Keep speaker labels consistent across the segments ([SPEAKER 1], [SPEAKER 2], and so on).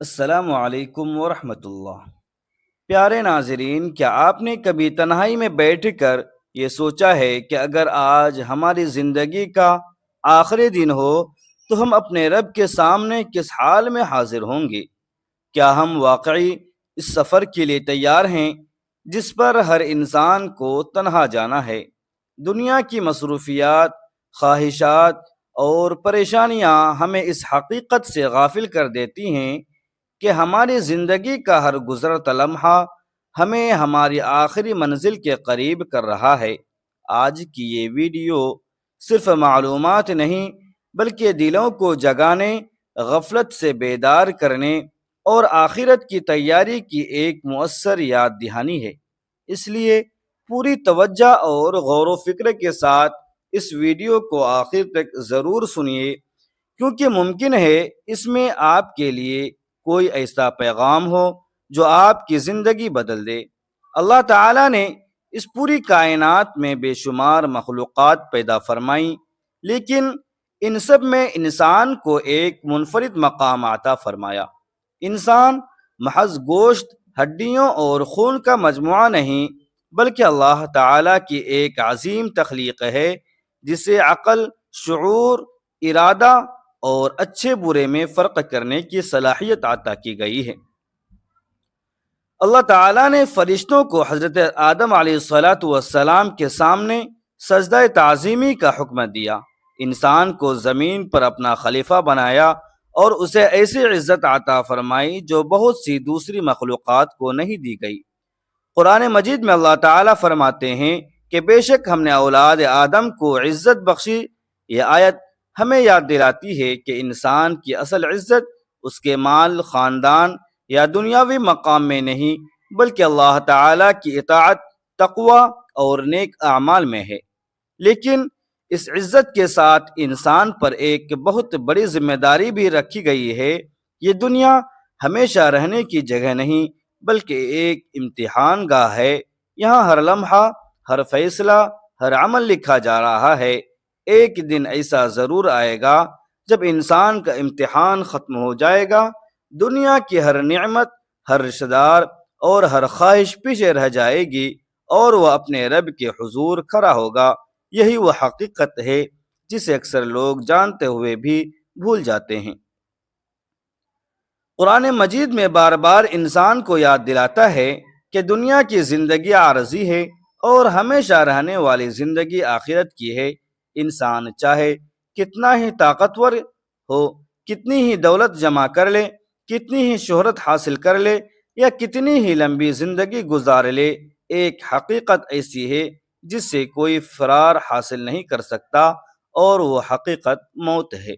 [SPEAKER 1] السلام علیکم ورحمۃ اللہ۔ پیارے ناظرین، کیا آپ نے کبھی تنہائی میں بیٹھ کر یہ سوچا ہے کہ اگر آج ہماری زندگی کا آخری دن ہو تو ہم اپنے رب کے سامنے کس حال میں حاضر ہوں گے؟ کیا ہم واقعی اس سفر کے لیے تیار ہیں جس پر ہر انسان کو تنہا جانا ہے؟ دنیا کی مصروفیات، خواہشات اور پریشانیاں ہمیں اس حقیقت سے غافل کر دیتی ہیں کہ ہماری زندگی کا ہر گزرتا لمحہ ہمیں ہماری آخری منزل کے قریب کر رہا ہے۔ آج کی یہ ویڈیو صرف معلومات نہیں بلکہ دلوں کو جگانے، غفلت سے بیدار کرنے اور آخرت کی تیاری کی ایک مؤثر یاد دہانی ہے۔ اس لیے پوری توجہ اور غور و فکر کے ساتھ اس ویڈیو کو آخر تک ضرور سنیے، کیونکہ ممکن ہے اس میں آپ کے لیے کوئی ایسا پیغام ہو جو آپ کی زندگی بدل دے۔ اللہ تعالیٰ نے اس پوری کائنات میں بے شمار مخلوقات پیدا فرمائیں، لیکن ان سب میں انسان کو ایک منفرد مقام عطا فرمایا۔ انسان محض گوشت، ہڈیوں اور خون کا مجموعہ نہیں، بلکہ اللہ تعالیٰ کی ایک عظیم تخلیق ہے جسے عقل، شعور، ارادہ اور اچھے برے میں فرق کرنے کی صلاحیت عطا کی گئی ہے۔ اللہ تعالیٰ نے فرشتوں کو حضرت آدم علیہ الصلاۃ والسلام کے سامنے سجدہ تعظیمی کا حکم دیا۔ انسان کو زمین پر اپنا خلیفہ بنایا اور اسے ایسی عزت عطا فرمائی جو بہت سی دوسری مخلوقات کو نہیں دی گئی۔ قرآن مجید میں اللہ تعالیٰ فرماتے ہیں کہ بے شک ہم نے اولاد آدم کو عزت بخشی۔ یہ آیت ہمیں یاد دلاتی ہے کہ انسان کی اصل عزت اس کے مال، خاندان یا دنیاوی مقام میں نہیں، بلکہ اللہ تعالیٰ کی اطاعت، تقوی اور نیک اعمال میں ہے۔ لیکن اس عزت کے ساتھ انسان پر ایک بہت بڑی ذمہ داری بھی رکھی گئی ہے۔ یہ دنیا ہمیشہ رہنے کی جگہ نہیں بلکہ ایک امتحان گاہ ہے۔ یہاں ہر لمحہ، ہر فیصلہ، ہر عمل لکھا جا رہا ہے۔ ایک دن ایسا ضرور آئے گا جب انسان کا امتحان ختم ہو جائے گا، دنیا کی ہر نعمت، ہر رشتہ دار اور ہر خواہش پیچھے رہ جائے گی اور وہ اپنے رب کے حضور کھڑا ہوگا۔ یہی وہ حقیقت ہے جسے اکثر لوگ جانتے ہوئے بھی بھول جاتے ہیں۔ قرآن مجید میں بار بار انسان کو یاد دلاتا ہے کہ دنیا کی زندگی عارضی ہے اور ہمیشہ رہنے والی زندگی آخرت کی ہے۔ انسان چاہے کتنا ہی طاقتور ہو، کتنی ہی دولت جمع کر لے، کتنی ہی شہرت حاصل کر لے یا کتنی ہی لمبی زندگی گزار لے، ایک حقیقت ایسی ہے جس سے کوئی فرار حاصل نہیں کر سکتا، اور وہ حقیقت موت ہے۔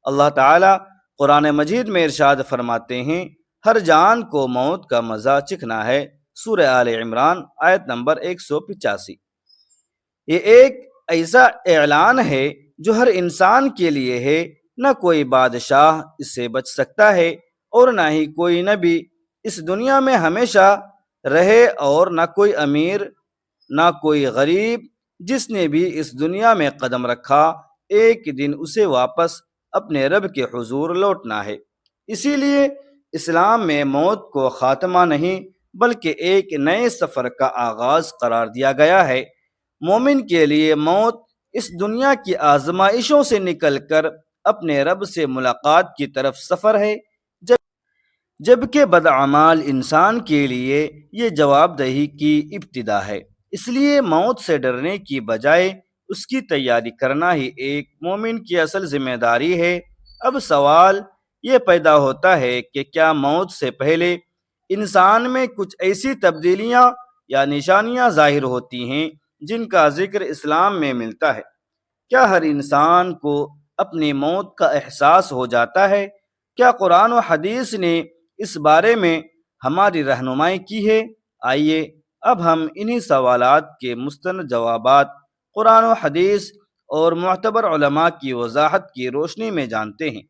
[SPEAKER 1] اللہ تعالیٰ قرآن مجید میں ارشاد فرماتے ہیں، ہر جان کو موت کا مزہ چکھنا ہے۔ سورہ آل عمران آیت نمبر 185۔ یہ ایک ایسا اعلان ہے جو ہر انسان کے لیے ہے۔ نہ کوئی بادشاہ اس سے بچ سکتا ہے اور نہ ہی کوئی نبی اس دنیا میں ہمیشہ رہے، اور نہ کوئی امیر، نہ کوئی غریب۔ جس نے بھی اس دنیا میں قدم رکھا، ایک دن اسے واپس اپنے رب کے حضور لوٹنا ہے۔ اسی لیے اسلام میں موت کو خاتمہ نہیں بلکہ ایک نئے سفر کا آغاز قرار دیا گیا ہے۔ مومن کے لیے موت اس دنیا کی آزمائشوں سے نکل کر اپنے رب سے ملاقات کی طرف سفر ہے، جبکہ بدعمال انسان کے لیے یہ جواب دہی کی ابتدا ہے۔ اس لیے موت سے ڈرنے کی بجائے اس کی تیاری کرنا ہی ایک مومن کی اصل ذمہ داری ہے۔ اب سوال یہ پیدا ہوتا ہے کہ کیا موت سے پہلے انسان میں کچھ ایسی تبدیلیاں یا نشانیاں ظاہر ہوتی ہیں جن کا ذکر اسلام میں ملتا ہے؟ کیا ہر انسان کو اپنی موت کا احساس ہو جاتا ہے؟ کیا قرآن و حدیث نے اس بارے میں ہماری رہنمائی کی ہے؟ آئیے اب ہم انہی سوالات کے مستند جوابات قرآن و حدیث اور معتبر علماء کی وضاحت کی روشنی میں جانتے ہیں۔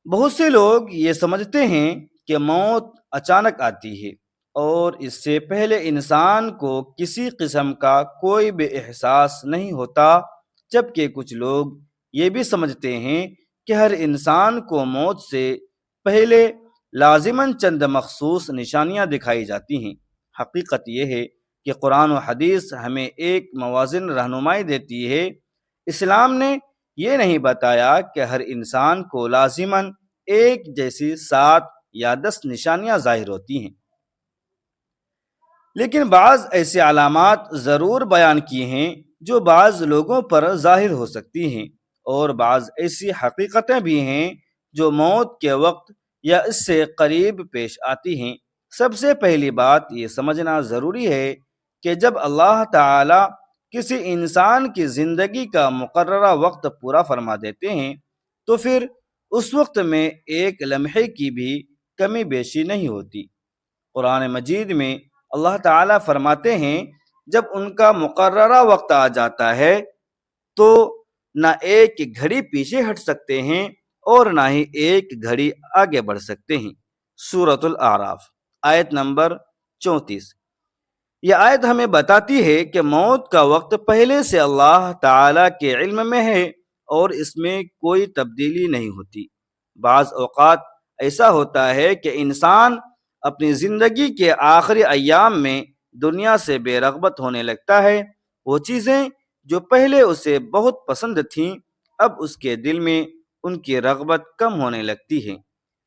[SPEAKER 1] بہت سے لوگ یہ سمجھتے ہیں کہ موت اچانک آتی ہے اور اس سے پہلے انسان کو کسی قسم کا کوئی بھی احساس نہیں ہوتا، جبکہ کچھ لوگ یہ بھی سمجھتے ہیں کہ ہر انسان کو موت سے پہلے لازماً چند مخصوص نشانیاں دکھائی جاتی ہیں۔ حقیقت یہ ہے کہ قرآن و حدیث ہمیں ایک موازن رہنمائی دیتی ہے۔ اسلام نے یہ نہیں بتایا کہ ہر انسان کو لازماً ایک جیسی 7 یا 10 نشانیاں ظاہر ہوتی ہیں، لیکن بعض ایسی علامات ضرور بیان کی ہیں جو بعض لوگوں پر ظاہر ہو سکتی ہیں، اور بعض ایسی حقیقتیں بھی ہیں جو موت کے وقت یا اس سے قریب پیش آتی ہیں۔ سب سے پہلی بات یہ سمجھنا ضروری ہے کہ جب اللہ تعالی کسی انسان کی زندگی کا مقررہ وقت پورا فرما دیتے ہیں تو پھر اس وقت میں ایک لمحے کی بھی کمی بیشی نہیں ہوتی۔ قرآن مجید میں اللہ تعالیٰ فرماتے ہیں جب ان کا مقررہ وقت آ جاتا ہے تو نہ ایک گھڑی پیچھے ہٹ سکتے ہیں اور نہ ہی ایک گھڑی آگے بڑھ سکتے ہیں۔ سورۃ الاعراف آیت نمبر 34۔ یہ آیت ہمیں بتاتی ہے کہ موت کا وقت پہلے سے اللہ تعالیٰ کے علم میں ہے اور اس میں کوئی تبدیلی نہیں ہوتی۔ بعض اوقات ایسا ہوتا ہے کہ انسان اپنی زندگی کے آخری ایام میں دنیا سے بے رغبت ہونے لگتا ہے۔ وہ چیزیں جو پہلے اسے بہت پسند تھیں اب اس کے دل میں ان کی رغبت کم ہونے لگتی ہے۔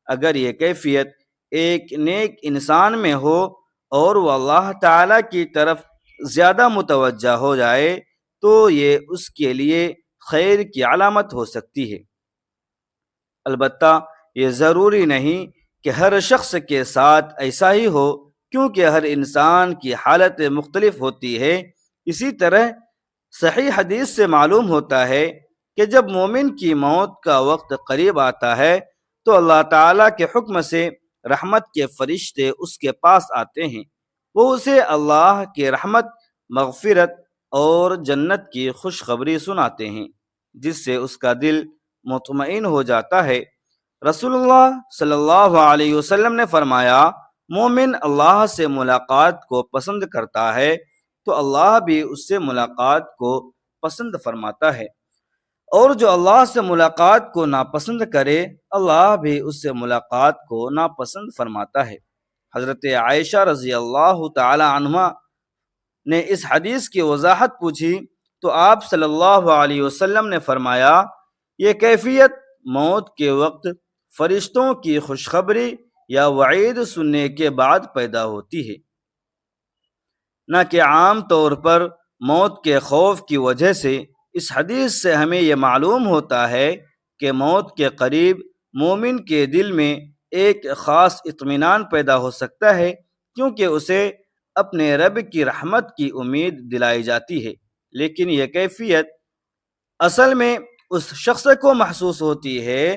[SPEAKER 1] اگر یہ کیفیت ایک نیک انسان میں ہو اور وہ اللہ تعالیٰ کی طرف زیادہ متوجہ ہو جائے تو یہ اس کے لیے خیر کی علامت ہو سکتی ہے۔ البتہ یہ ضروری نہیں کہ ہر شخص کے ساتھ ایسا ہی ہو، کیونکہ ہر انسان کی حالت مختلف ہوتی ہے۔ اسی طرح صحیح حدیث سے معلوم ہوتا ہے کہ جب مومن کی موت کا وقت قریب آتا ہے تو اللہ تعالیٰ کے حکم سے رحمت کے فرشتے اس کے پاس آتے ہیں۔ وہ اسے اللہ کی رحمت، مغفرت اور جنت کی خوشخبری سناتے ہیں، جس سے اس کا دل مطمئن ہو جاتا ہے۔ رسول اللہ صلی اللہ علیہ وسلم نے فرمایا، مومن اللہ سے ملاقات کو پسند کرتا ہے تو اللہ بھی اس سے ملاقات کو پسند فرماتا ہے، اور جو اللہ سے ملاقات کو ناپسند کرے اللہ بھی اس سے ملاقات کو ناپسند فرماتا ہے۔ حضرت عائشہ رضی اللہ تعالی عنہا نے اس حدیث کی وضاحت پوچھی تو آپ صلی اللہ علیہ وسلم نے فرمایا، یہ کیفیت موت کے وقت فرشتوں کی خوشخبری یا وعید سننے کے بعد پیدا ہوتی ہے، نہ کہ عام طور پر موت کے خوف کی وجہ سے۔ اس حدیث سے ہمیں یہ معلوم ہوتا ہے کہ موت کے قریب مومن کے دل میں ایک خاص اطمینان پیدا ہو سکتا ہے، کیونکہ اسے اپنے رب کی رحمت کی امید دلائی جاتی ہے، لیکن یہ کیفیت اصل میں اس شخص کو محسوس ہوتی ہے۔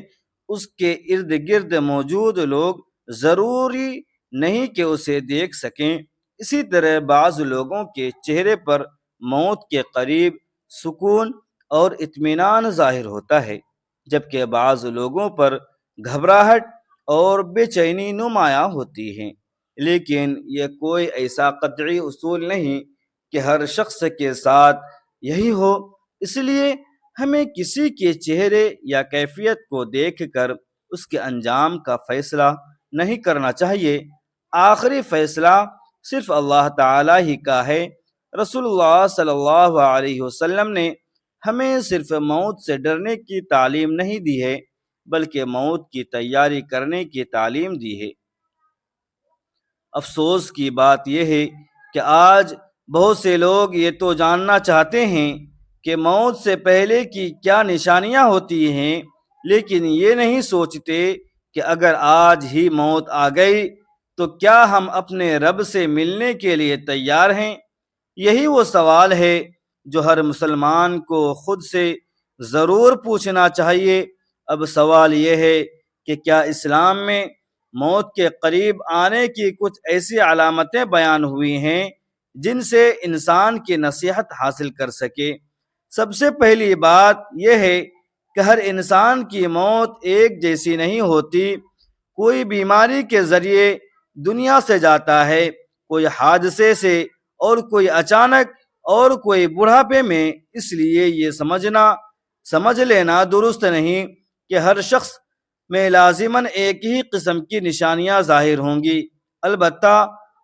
[SPEAKER 1] اس کے ارد گرد موجود لوگ ضروری نہیں کہ اسے دیکھ سکیں۔ اسی طرح بعض لوگوں کے چہرے پر موت کے قریب سکون اور اطمینان ظاہر ہوتا ہے، جبکہ بعض لوگوں پر گھبراہٹ اور بے چینی نمایاں ہوتی ہیں۔ لیکن یہ کوئی ایسا قطعی اصول نہیں کہ ہر شخص کے ساتھ یہی ہو، اس لیے ہمیں کسی کے چہرے یا کیفیت کو دیکھ کر اس کے انجام کا فیصلہ نہیں کرنا چاہیے۔ آخری فیصلہ صرف اللہ تعالیٰ ہی کا ہے۔ رسول اللہ صلی اللہ علیہ وسلم نے ہمیں صرف موت سے ڈرنے کی تعلیم نہیں دی ہے بلکہ موت کی تیاری کرنے کی تعلیم دی ہے۔ افسوس کی بات یہ ہے کہ آج بہت سے لوگ یہ تو جاننا چاہتے ہیں کہ موت سے پہلے کی کیا نشانیاں ہوتی ہیں، لیکن یہ نہیں سوچتے کہ اگر آج ہی موت آ گئی تو کیا ہم اپنے رب سے ملنے کے لیے تیار ہیں؟ یہی وہ سوال ہے جو ہر مسلمان کو خود سے ضرور پوچھنا چاہیے۔ اب سوال یہ ہے کہ کیا اسلام میں موت کے قریب آنے کی کچھ ایسی علامتیں بیان ہوئی ہیں جن سے انسان کی نصیحت حاصل کر سکے؟ سب سے پہلی بات یہ ہے کہ ہر انسان کی موت ایک جیسی نہیں ہوتی۔ کوئی بیماری کے ذریعے دنیا سے جاتا ہے، کوئی حادثے سے، اور کوئی اچانک، اور کوئی بڑھاپے میں۔ اس لیے یہ سمجھ لینا درست نہیں کہ ہر شخص میں لازماً ایک ہی قسم کی نشانیاں ظاہر ہوں گی۔ البتہ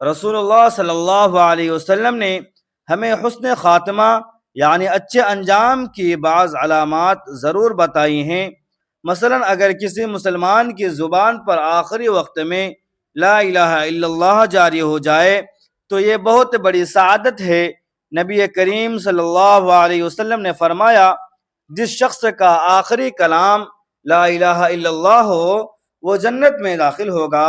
[SPEAKER 1] رسول اللہ صلی اللہ علیہ وسلم نے ہمیں حسن خاتمہ یعنی اچھے انجام کی بعض علامات ضرور بتائی ہیں۔ مثلا اگر کسی مسلمان کی زبان پر آخری وقت میں لا الہ الا اللہ جاری ہو جائے تو یہ بہت بڑی سعادت ہے۔ نبی کریم صلی اللہ علیہ وسلم نے فرمایا، جس شخص کا آخری کلام لا الہ الا اللہ ہو وہ جنت میں داخل ہوگا۔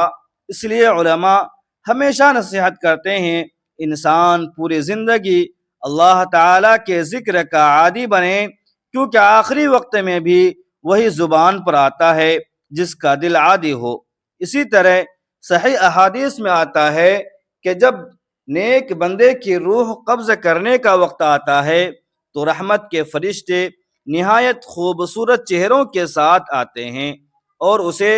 [SPEAKER 1] اس لیے علماء ہمیشہ نصیحت کرتے ہیں انسان پوری زندگی اللہ تعالیٰ کے ذکر کا عادی بنے، کیونکہ آخری وقت میں بھی وہی زبان پر آتا ہے جس کا دل عادی ہو۔ اسی طرح صحیح احادیث میں آتا ہے کہ جب نیک بندے کی روح قبض کرنے کا وقت آتا ہے تو رحمت کے فرشتے نہایت خوبصورت چہروں کے ساتھ آتے ہیں اور اسے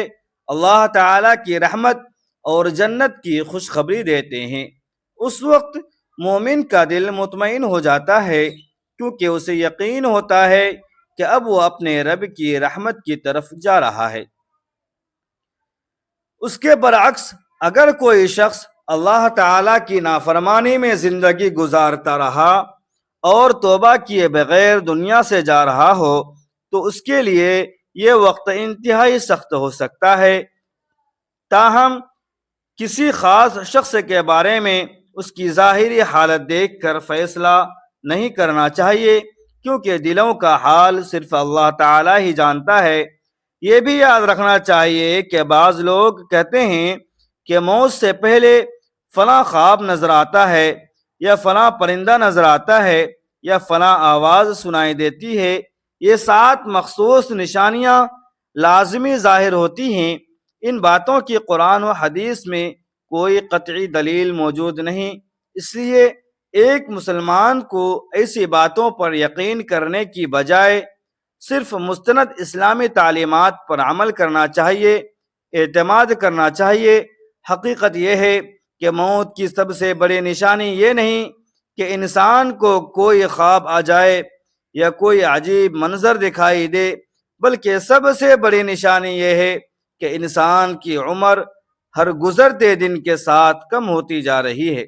[SPEAKER 1] اللہ تعالیٰ کی رحمت اور جنت کی خوشخبری دیتے ہیں۔ اس وقت مومن کا دل مطمئن ہو جاتا ہے، کیونکہ اسے یقین ہوتا ہے کہ اب وہ اپنے رب کی رحمت کی طرف جا رہا ہے۔ اس کے برعکس اگر کوئی شخص اللہ تعالیٰ کی نافرمانی میں زندگی گزارتا رہا اور توبہ کیے بغیر دنیا سے جا رہا ہو تو اس کے لیے یہ وقت انتہائی سخت ہو سکتا ہے۔ تاہم کسی خاص شخص کے بارے میں اس کی ظاہری حالت دیکھ کر فیصلہ نہیں کرنا چاہیے، کیونکہ دلوں کا حال صرف اللہ تعالیٰ ہی جانتا ہے۔ یہ بھی یاد رکھنا چاہیے کہ بعض لوگ کہتے ہیں کہ موت سے پہلے فلاں خواب نظر آتا ہے، یا فلاں پرندہ نظر آتا ہے، یا فلاں آواز سنائی دیتی ہے۔ یہ 7 مخصوص نشانیاں لازمی ظاہر ہوتی ہیں۔ ان باتوں کی قرآن و حدیث میں کوئی قطعی دلیل موجود نہیں، اس لیے ایک مسلمان کو ایسی باتوں پر یقین کرنے کی بجائے صرف مستند اسلامی تعلیمات پر عمل کرنا چاہیے، اعتماد کرنا چاہیے۔ حقیقت یہ ہے کہ موت کی سب سے بڑی نشانی یہ نہیں کہ انسان کو کوئی خواب آ جائے یا کوئی عجیب منظر دکھائی دے، بلکہ سب سے بڑی نشانی یہ ہے کہ انسان کی عمر ہر گزرتے دن کے ساتھ کم ہوتی جا رہی ہے۔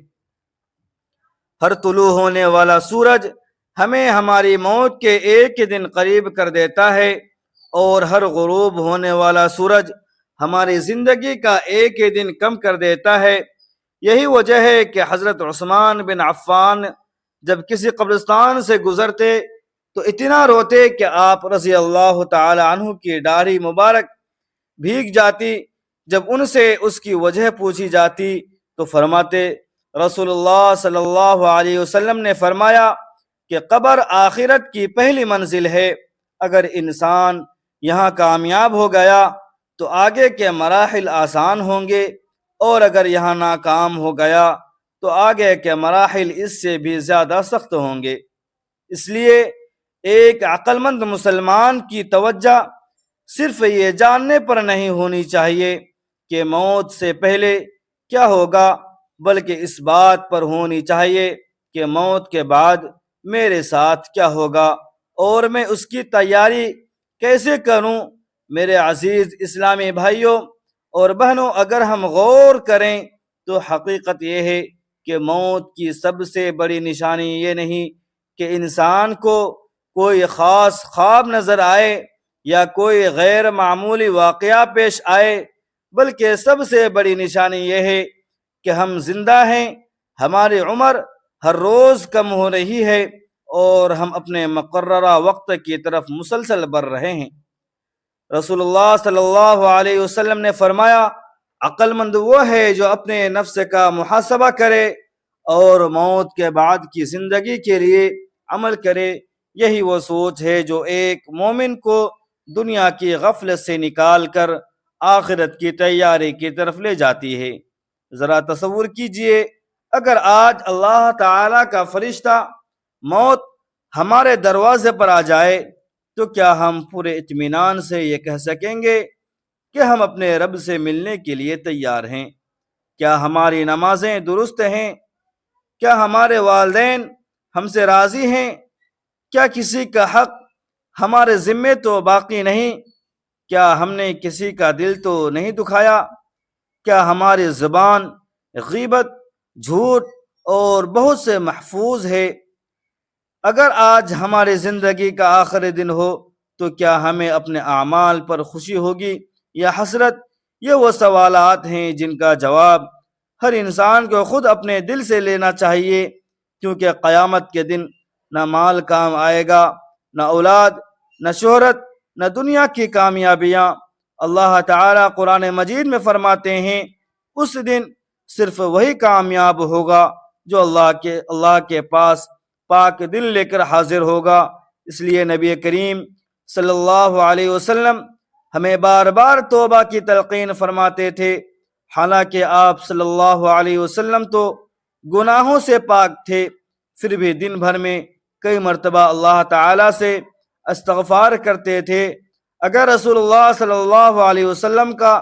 [SPEAKER 1] ہر طلوع ہونے والا سورج ہمیں ہماری موت کے ایک دن قریب کر دیتا ہے، اور ہر غروب ہونے والا سورج ہماری زندگی کا ایک دن کم کر دیتا ہے۔ یہی وجہ ہے کہ حضرت عثمان بن عفان جب کسی قبرستان سے گزرتے تو اتنا روتے کہ آپ رضی اللہ تعالی عنہ کی داڑھی مبارک بھیگ جاتی۔ جب ان سے اس کی وجہ پوچھی جاتی تو فرماتے، رسول اللہ صلی اللہ علیہ وسلم نے فرمایا کہ قبر آخرت کی پہلی منزل ہے۔ اگر انسان یہاں کامیاب ہو گیا تو آگے کے مراحل آسان ہوں گے، اور اگر یہاں ناکام ہو گیا تو آگے کے مراحل اس سے بھی زیادہ سخت ہوں گے۔ اس لیے ایک عقل مند مسلمان کی توجہ صرف یہ جاننے پر نہیں ہونی چاہیے کہ موت سے پہلے کیا ہوگا، بلکہ اس بات پر ہونی چاہیے کہ موت کے بعد میرے ساتھ کیا ہوگا اور میں اس کی تیاری کیسے کروں۔ میرے عزیز اسلامی بھائیوں اور بہنوں، اگر ہم غور کریں تو حقیقت یہ ہے کہ موت کی سب سے بڑی نشانی یہ نہیں کہ انسان کو کوئی خاص خواب نظر آئے یا کوئی غیر معمولی واقعہ پیش آئے، بلکہ سب سے بڑی نشانی یہ ہے کہ ہم زندہ ہیں، ہماری عمر ہر روز کم ہو رہی ہے اور ہم اپنے مقررہ وقت کی طرف مسلسل بڑھ رہے ہیں۔ رسول اللہ صلی اللہ علیہ وسلم نے فرمایا، عقل مند وہ ہے جو اپنے نفس کا محاسبہ کرے اور موت کے بعد کی زندگی کے لیے عمل کرے۔ یہی وہ سوچ ہے جو ایک مومن کو دنیا کی غفلت سے نکال کر آخرت کی تیاری کی طرف لے جاتی ہے۔ ذرا تصور کیجئے، اگر آج اللہ تعالیٰ کا فرشتہ موت ہمارے دروازے پر آ جائے تو کیا ہم پورے اطمینان سے یہ کہہ سکیں گے کہ ہم اپنے رب سے ملنے کے لیے تیار ہیں؟ کیا ہماری نمازیں درست ہیں؟ کیا ہمارے والدین ہم سے راضی ہیں؟ کیا کسی کا حق ہمارے ذمے تو باقی نہیں؟ کیا ہم نے کسی کا دل تو نہیں دکھایا؟ کیا ہماری زبان غیبت، جھوٹ اور بہت سے محفوظ ہے؟ اگر آج ہماری زندگی کا آخری دن ہو تو کیا ہمیں اپنے اعمال پر خوشی ہوگی یا حسرت؟ یہ وہ سوالات ہیں جن کا جواب ہر انسان کو خود اپنے دل سے لینا چاہیے، کیونکہ قیامت کے دن نہ مال کام آئے گا، نہ اولاد، نہ شہرت، نہ دنیا کی کامیابیاں۔ اللہ تعالیٰ قرآن مجید میں فرماتے ہیں، اس دن صرف وہی کامیاب ہوگا جو اللہ کے پاس پاک دل لے کر حاضر ہوگا۔ اس لیے نبی کریم صلی اللہ علیہ وسلم ہمیں بار بار توبہ کی تلقین فرماتے تھے، حالانکہ آپ صلی اللہ علیہ وسلم تو گناہوں سے پاک تھے، پھر بھی دن بھر میں کئی مرتبہ اللہ تعالیٰ سے استغفار کرتے تھے۔ اگر رسول اللہ صلی اللہ علیہ وسلم کا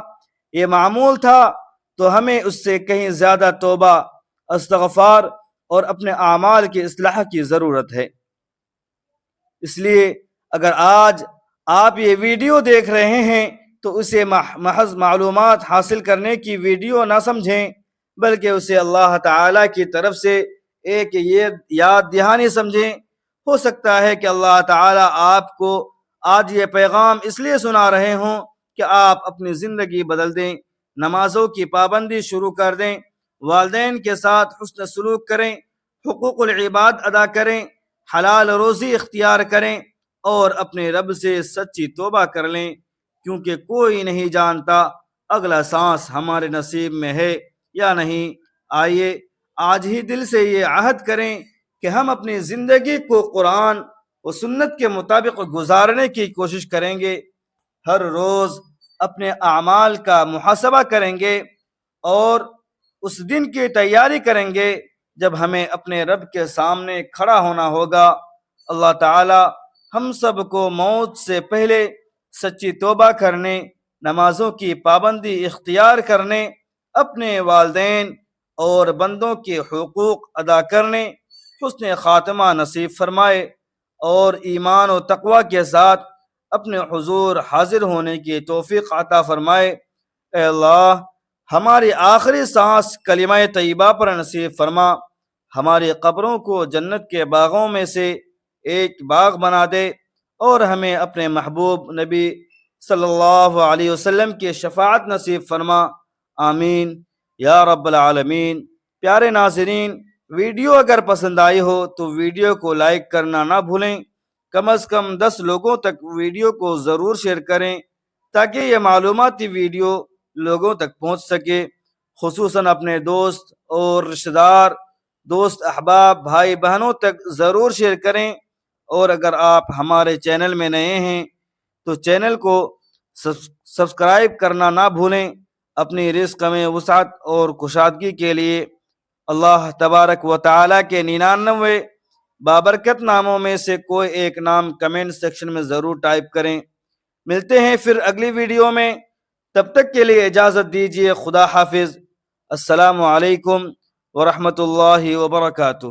[SPEAKER 1] یہ معمول تھا تو ہمیں اس سے کہیں زیادہ توبہ، استغفار اور اپنے اعمال کی اصلاح کی ضرورت ہے۔ اس لیے اگر آج آپ یہ ویڈیو دیکھ رہے ہیں تو اسے محض معلومات حاصل کرنے کی ویڈیو نہ سمجھیں، بلکہ اسے اللہ تعالیٰ کی طرف سے ایک یہ یاد دہانی سمجھیں۔ ہو سکتا ہے کہ اللہ تعالیٰ آپ کو آج یہ پیغام اس لیے سنا رہے ہوں کہ آپ اپنی زندگی بدل دیں، نمازوں کی پابندی شروع کر دیں، والدین کے ساتھ حسن سلوک کریں، حقوق العباد ادا کریں، حلال روزی اختیار کریں اور اپنے رب سے سچی توبہ کر لیں، کیونکہ کوئی نہیں جانتا اگلا سانس ہمارے نصیب میں ہے یا نہیں۔ آئیے آج ہی دل سے یہ عہد کریں کہ ہم اپنی زندگی کو قرآن و سنت کے مطابق گزارنے کی کوشش کریں گے، ہر روز اپنے اعمال کا محاسبہ کریں گے اور اس دن کی تیاری کریں گے جب ہمیں اپنے رب کے سامنے کھڑا ہونا ہوگا۔ اللہ تعالی ہم سب کو موت سے پہلے سچی توبہ کرنے، نمازوں کی پابندی اختیار کرنے، اپنے والدین اور بندوں کے حقوق ادا کرنے، حسن خاتمہ نصیب فرمائے اور ایمان و تقوی کے ساتھ اپنے حضور حاضر ہونے کی توفیق عطا فرمائے۔ اے اللہ، ہماری آخری سانس کلمہ طیبہ پر نصیب فرما، ہماری قبروں کو جنت کے باغوں میں سے ایک باغ بنا دے اور ہمیں اپنے محبوب نبی صلی اللہ علیہ وسلم کی شفاعت نصیب فرما، آمین یا رب العالمین۔ پیارے ناظرین، ویڈیو اگر پسند آئی ہو تو ویڈیو کو لائک کرنا نہ بھولیں، کم از کم 10 لوگوں تک ویڈیو کو ضرور شیئر کریں تاکہ یہ معلوماتی ویڈیو لوگوں تک پہنچ سکے، خصوصاً اپنے دوست اور رشتہ دار، دوست احباب، بھائی بہنوں تک ضرور شیئر کریں۔ اور اگر آپ ہمارے چینل میں نئے ہیں تو چینل کو سبسکرائب کرنا نہ بھولیں۔ اپنی رزق میں وسعت اور کشادگی کے لیے اللہ تبارک و تعالیٰ کے 99 بابرکت ناموں میں سے کوئی ایک نام کمنٹ سیکشن میں ضرور ٹائپ کریں۔ ملتے ہیں پھر اگلی ویڈیو میں، تب تک کے لیے اجازت دیجیے، خدا حافظ، السلام علیکم ورحمۃ اللہ وبرکاتہ۔